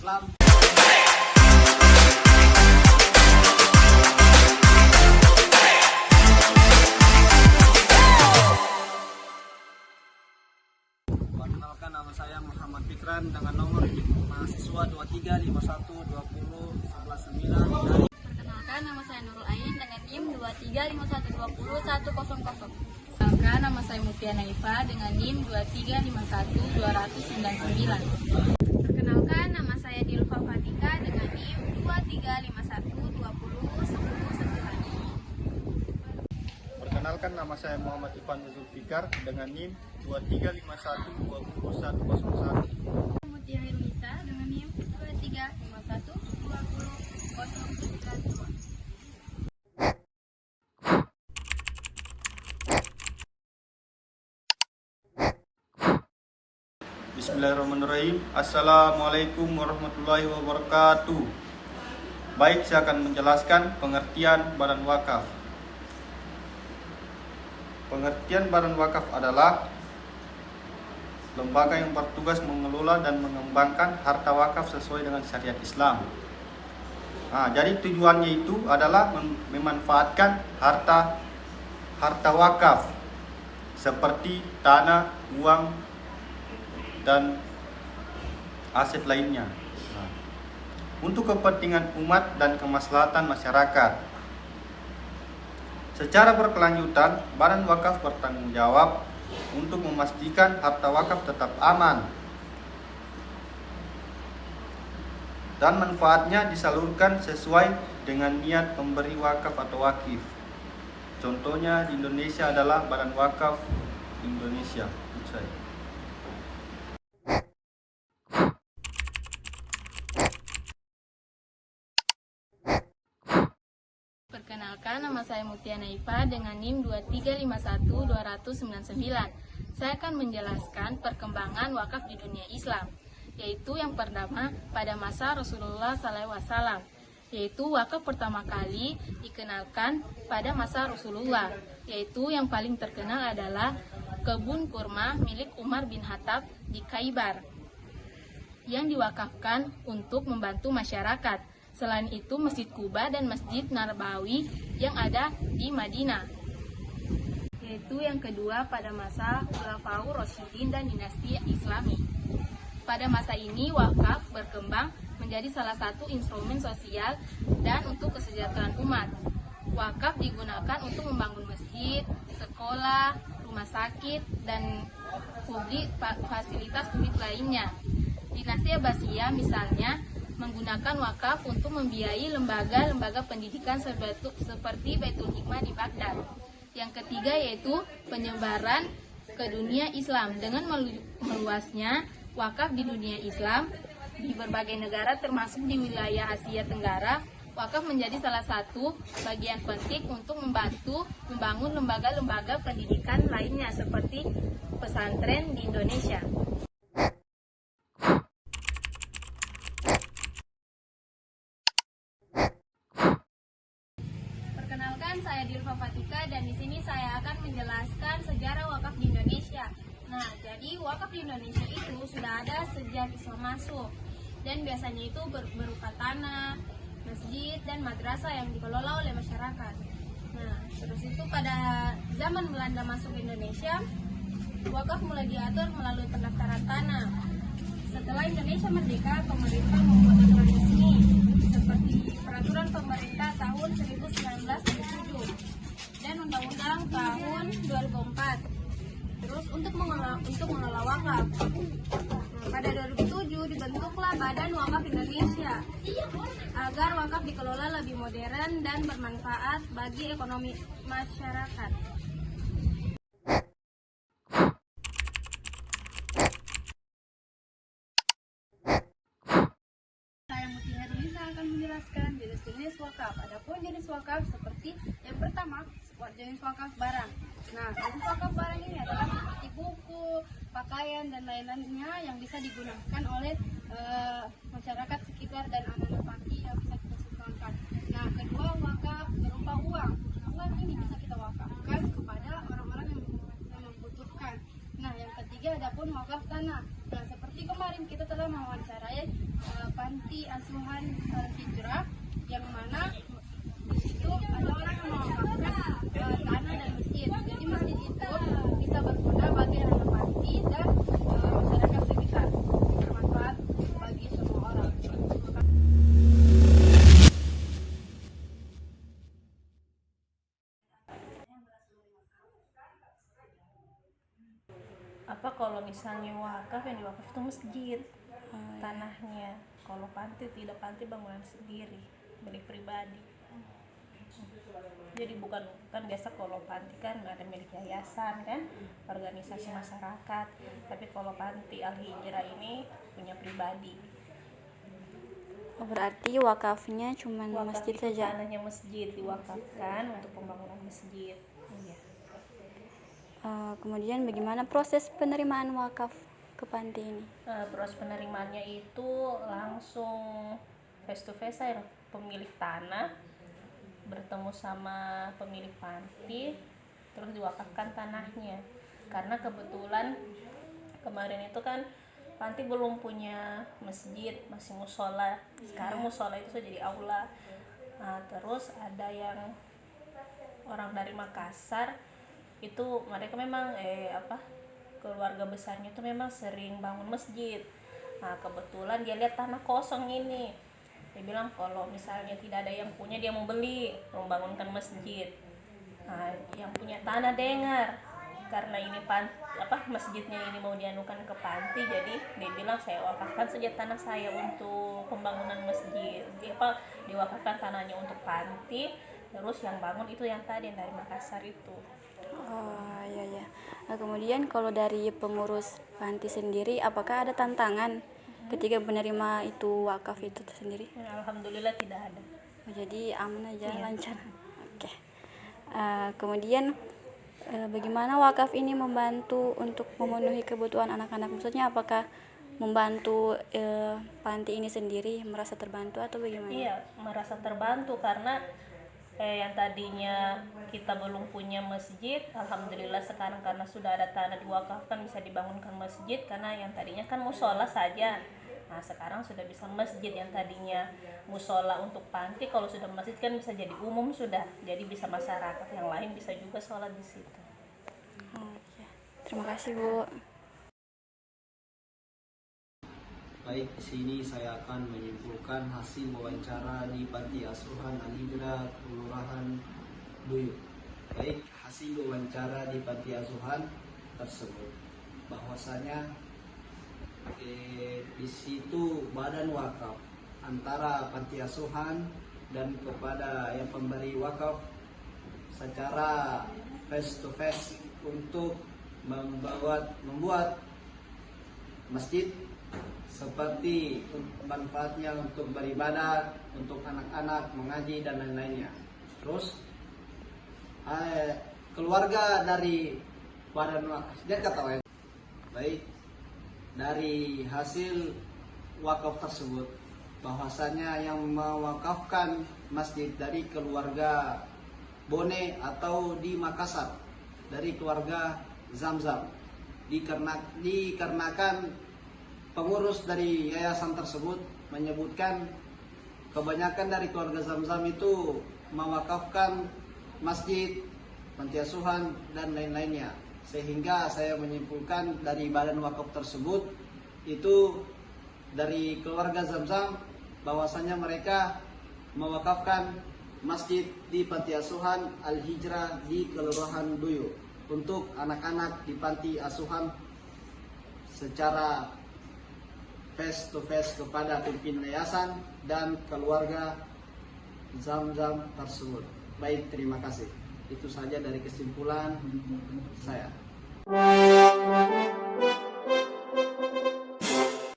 Islam. Perkenalkan, nama saya Muhammad Fikran dengan nomor mahasiswa 2351201109 dari. Perkenalkan, nama saya Nurul Ain dengan NIM 2351201100. Perkenalkan, nama saya Mutia Naifa dengan NIM 2351299. Perkenalkan, nama saya Dilfa Fatika dengan NIM 2351201009. Perkenalkan, nama saya Muhammad Ivan Zulfikar dengan NIM 2351201101. Mutia Nisa dengan NIM 2351201092. Bismillahirrahmanirrahim. Assalamualaikum warahmatullahi wabarakatuh. Baik, saya akan menjelaskan pengertian badan wakaf. Pengertian badan wakaf adalah lembaga yang bertugas mengelola dan mengembangkan harta wakaf sesuai dengan syariat Islam. Jadi tujuannya itu adalah memanfaatkan harta wakaf seperti tanah, uang, dan aset lainnya untuk kepentingan umat dan kemaslahatan masyarakat. Secara berkelanjutan, badan wakaf bertanggung jawab untuk memastikan harta wakaf tetap aman dan manfaatnya disalurkan sesuai dengan niat pemberi wakaf atau wakif. Contohnya di Indonesia adalah Badan Wakaf Indonesia. Perkenalkan, nama saya Mutia Naifa dengan NIM 2351299. Saya akan menjelaskan perkembangan wakaf di dunia Islam, yaitu yang pertama pada masa Rasulullah SAW, yaitu wakaf pertama kali dikenalkan pada masa Rasulullah, yaitu yang paling terkenal adalah kebun kurma milik Umar bin Khattab di Khaybar yang diwakafkan untuk membantu masyarakat. Selain itu, Masjid Quba dan Masjid Nabawi yang ada di Madinah. Yaitu yang kedua pada masa Khulafaur Rasyidin dan dinasti Islami. Pada masa ini, wakaf berkembang menjadi salah satu instrumen sosial dan untuk kesejahteraan umat. Wakaf digunakan untuk membangun masjid, sekolah, rumah sakit, dan fasilitas publik lainnya. Dinasti Abbasiyah misalnya menggunakan wakaf untuk membiayai lembaga-lembaga pendidikan seperti Baitul Hikmah di Baghdad. Yang ketiga yaitu penyebaran ke dunia Islam. Dengan meluasnya wakaf di dunia Islam di berbagai negara termasuk di wilayah Asia Tenggara, wakaf menjadi salah satu bagian penting untuk membantu membangun lembaga-lembaga pendidikan lainnya seperti pesantren di Indonesia. Saya Dilfa Fatika dan di sini saya akan menjelaskan sejarah wakaf di Indonesia. Nah, jadi wakaf di Indonesia itu sudah ada sejak Islam masuk dan biasanya itu berupa tanah, masjid, dan madrasah yang dikelola oleh masyarakat. Nah, terus itu pada zaman Belanda masuk ke Indonesia, wakaf mulai diatur melalui pendaftaran tanah. Setelah Indonesia merdeka, pemerintah membuat aturan resmi seperti Peraturan Pemerintah tahun 1977 dan Undang-Undang tahun 2004. Terus untuk mengelola wakaf, pada 2007 dibentuklah Badan Wakaf Indonesia agar wakaf dikelola lebih modern dan bermanfaat bagi ekonomi masyarakat. Akan menjelaskan jenis-jenis wakaf. Adapun jenis wakaf seperti yang pertama, jenis wakaf barang. Nah, jenis wakaf barang ini adalah seperti buku, pakaian, dan lain-lainnya yang bisa digunakan oleh masyarakat sekitar dan amanah paki yang bisa kita sumbangkan. Nah, kedua, wakaf berupa uang. Uang ini bisa kita wakafkan kepada orang-orang yang membutuhkan. Nah, yang ketiga, adapun wakaf tanah. Nah, seperti Seperti kemarin kita telah mewawancarai panti asuhan Al-Hijrah, yang mana di situ ada orang yang mewakafkan tanah dan masjid. Jadi masjid itu bisa berguna bagi anak panti dan masyarakat sekitar, bermanfaat bagi semua orang. Apa kalau misalnya wakaf, yang diwakaf itu masjid, tanahnya. Kalau panti tidak, panti bangunan sendiri milik pribadi. Jadi bukan kan biasa kalau panti kan ada milik yayasan kan, organisasi masyarakat, tapi kalau panti Al-Hijrah ini punya pribadi. Oh, berarti wakafnya cuma Wakaf masjid itu saja. tanahnya masjid diwakafkan untuk pembangunan masjid. Iya. Kemudian bagaimana proses penerimaan wakaf ke panti ini? Proses penerimaannya itu langsung face to face saya, pemilik tanah bertemu sama pemilik panti, terus diwakafkan tanahnya. Karena kebetulan kemarin itu kan panti belum punya masjid, masih musola. Sekarang musola itu sudah jadi aula. Terus ada yang orang dari Makassar, itu mereka memang keluarga besarnya itu memang sering bangun masjid. Kebetulan dia lihat tanah kosong ini, dia bilang kalau misalnya tidak ada yang punya, dia mau beli, membangunkan masjid. Yang punya tanah dengar, karena ini masjidnya ini mau dianukan ke panti, jadi dia bilang saya wakafkan saja tanah saya untuk pembangunan masjid. Dia diwakafkan tanahnya untuk panti, terus yang bangun itu yang tadi yang dari Makassar itu. Oh iya. Nah, kemudian kalau dari pengurus panti sendiri, apakah ada tantangan ketika menerima itu wakaf itu sendiri? Alhamdulillah tidak ada. Jadi aman aja, Iya. lancar. Oke. Kemudian bagaimana wakaf ini membantu untuk memenuhi kebutuhan anak-anak? Maksudnya apakah membantu panti ini sendiri merasa terbantu atau bagaimana? Iya, merasa terbantu karena yang tadinya kita belum punya masjid, alhamdulillah sekarang karena sudah ada tanah diwakafkan bisa dibangunkan masjid, karena yang tadinya kan musola saja. Sekarang sudah bisa masjid, yang tadinya musola untuk panti, kalau sudah masjid kan bisa jadi umum sudah. Jadi bisa masyarakat yang lain bisa juga sholat di situ. Oke. Terima kasih, Bu. Baik, di sini saya akan menyimpulkan hasil wawancara di Panti Asuhan Al-Hijrah Kelurahan Duyu. Baik, hasil wawancara di Panti Asuhan tersebut bahwasanya di situ badan wakaf antara Panti Asuhan dan kepada yang pemberi wakaf secara face to face untuk membuat masjid seperti manfaatnya untuk beribadah, untuk anak-anak mengaji dan lain-lainnya. Terus keluarga dari badan wakaf dia kata baik dari hasil wakaf tersebut bahwasanya yang mewakafkan masjid dari keluarga Bone atau di Makassar dari keluarga Zamzam, dikarenakan pengurus dari yayasan tersebut menyebutkan kebanyakan dari keluarga Zamzam itu mewakafkan masjid, panti asuhan dan lain-lainnya, sehingga saya menyimpulkan dari badan wakaf tersebut itu dari keluarga Zamzam bahwasanya mereka mewakafkan masjid di panti asuhan Al-Hijrah di Kelurahan Duyu untuk anak-anak di panti asuhan secara face to face kepada pimpinan yayasan dan keluarga Zamzam tersebut. Baik, terima kasih. Itu saja dari kesimpulan saya.